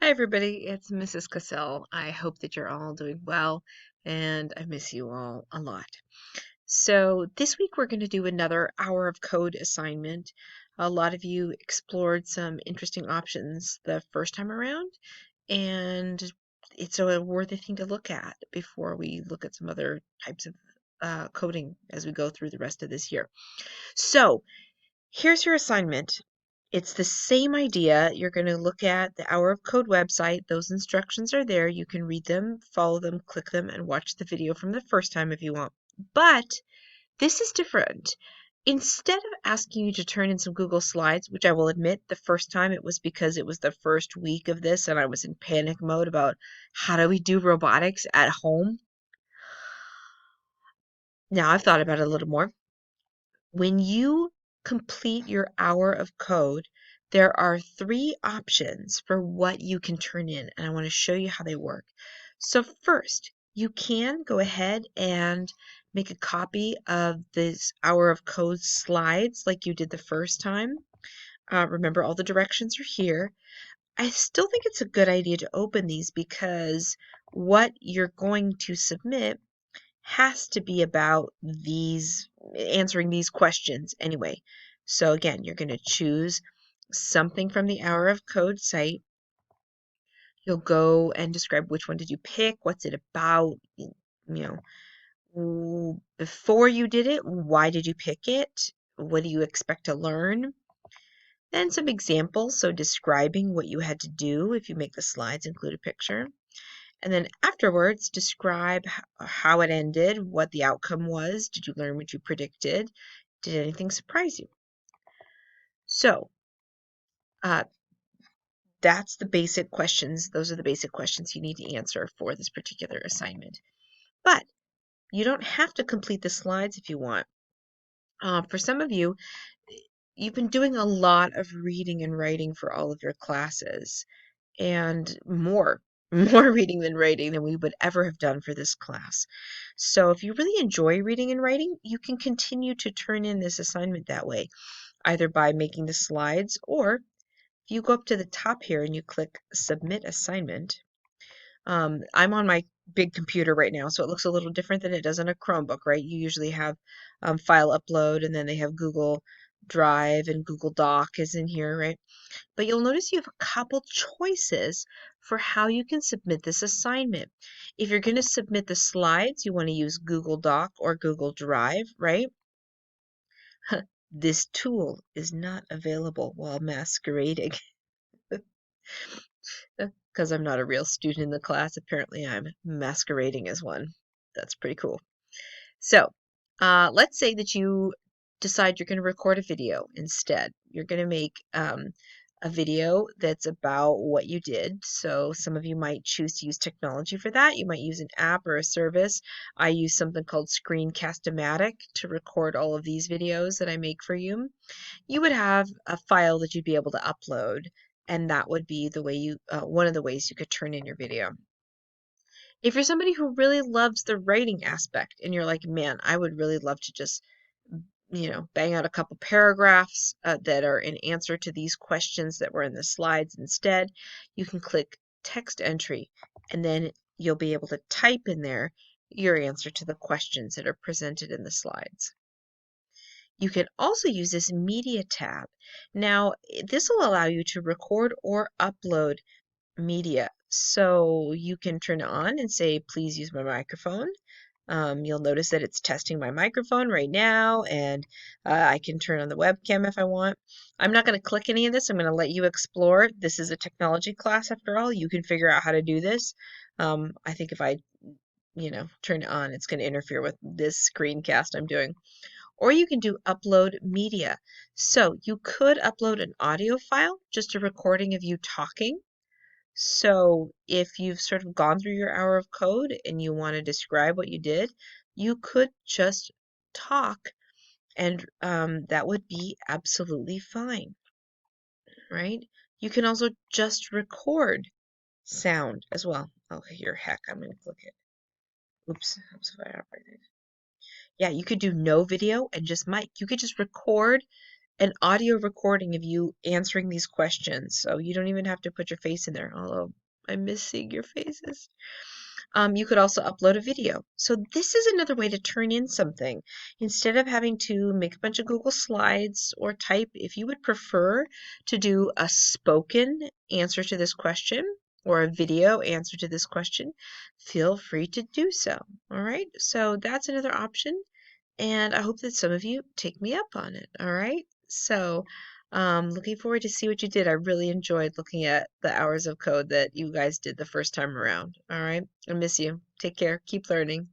Hi everybody, it's Mrs. Cassell. I hope that you're all doing well and I miss you all a lot. So this week we're going to do another hour of code assignment. A lot of you explored some interesting options the first time around, and it's a worthy thing to look at before we look at some other types of coding as we go through the rest of this year. So here's your assignment. It's the same idea. You're going to look at the Hour of Code website. Those instructions are there. You can read them, follow them, click them, and watch the video from the first time if you want. But this is different. Instead of asking you to turn in some Google Slides, which I will admit the first time it was because it was the first week of this and I was in panic mode about how do we do robotics at home. Now I've thought about it a little more. When you complete your hour of code, there are three options for what you can turn in, and I want to show you how they work. So first, you can go ahead and make a copy of this hour of code slides like you did the first time. Remember, all the directions are here. I still think it's a good idea to open these because what you're going to submit has to be about these, answering these questions anyway. So again, you're going to choose something from the Hour of Code site. You'll go and describe which one did you pick, what's it about, before you did it, why did you pick it, what do you expect to learn, then some examples, so describing what you had to do. If you make the slides, include a picture. And then afterwards, describe how it ended, what the outcome was. Did you learn what you predicted? Did anything surprise you? So uh, that's the basic questions. Those are the basic questions you need to answer for this particular assignment. But you don't have to complete the slides if you want. For some of you, you've been doing a lot of reading and writing for all of your classes, and more reading than writing than we would ever have done for this class. So if you really enjoy reading and writing, you can continue to turn in this assignment that way, either by making the slides, or if you go up to the top here and you click Submit Assignment. I'm on my big computer right now, so it looks a little different than it does on a Chromebook, right? You usually have file upload, and then they have Google Drive, and Google Doc is in here, right? But you'll notice you have a couple choices for how you can submit this assignment. If you're going to submit the slides, you want to use Google Doc or Google Drive, right? This tool is not available while masquerading. Because I'm not a real student in the class, apparently I'm masquerading as one. That's pretty cool. So, let's say that you decide you're going to record a video instead. You're going to make a video that's about what you did. So some of you might choose to use technology for that. You might use an app or a service. I use something called Screencast-O-Matic to record all of these videos that I make for you. You would have a file that you'd be able to upload, and that would be the way you one of the ways you could turn in your video. If you're somebody who really loves the writing aspect and you're like, man, I would really love to just, bang out a couple paragraphs that are in answer to these questions that were in the slides instead, you can click text entry, and then you'll be able to type in there your answer to the questions that are presented in the slides. You can also use this media tab. Now, this will allow you to record or upload media. So you can turn it on and say, please use my microphone. You'll notice that it's testing my microphone right now, and I can turn on the webcam if I want. I'm not going to click any of this. I'm going to let you explore. This is a technology class after all. You can figure out how to do this. I think if I, turn it on, it's going to interfere with this screencast I'm doing. Or you can do upload media. So you could upload an audio file, just a recording of you talking. So if you've sort of gone through your hour of code and you want to describe what you did, you could just talk, and that would be absolutely fine, right? You can also just record sound as well. Oh, here, heck, I'm going to click it. Oops, if I operated. Yeah, you could do no video and just mic. You could just record an audio recording of you answering these questions. So you don't even have to put your face in there, although I miss seeing your faces. You could also upload a video. So this is another way to turn in something. Instead of having to make a bunch of Google Slides or type, if you would prefer to do a spoken answer to this question or a video answer to this question, feel free to do so. All right, so that's another option, and I hope that some of you take me up on it. All right, so looking forward to see what you did. I really enjoyed looking at the hours of code that you guys did the first time around. All right, I miss you. Take care. Keep learning.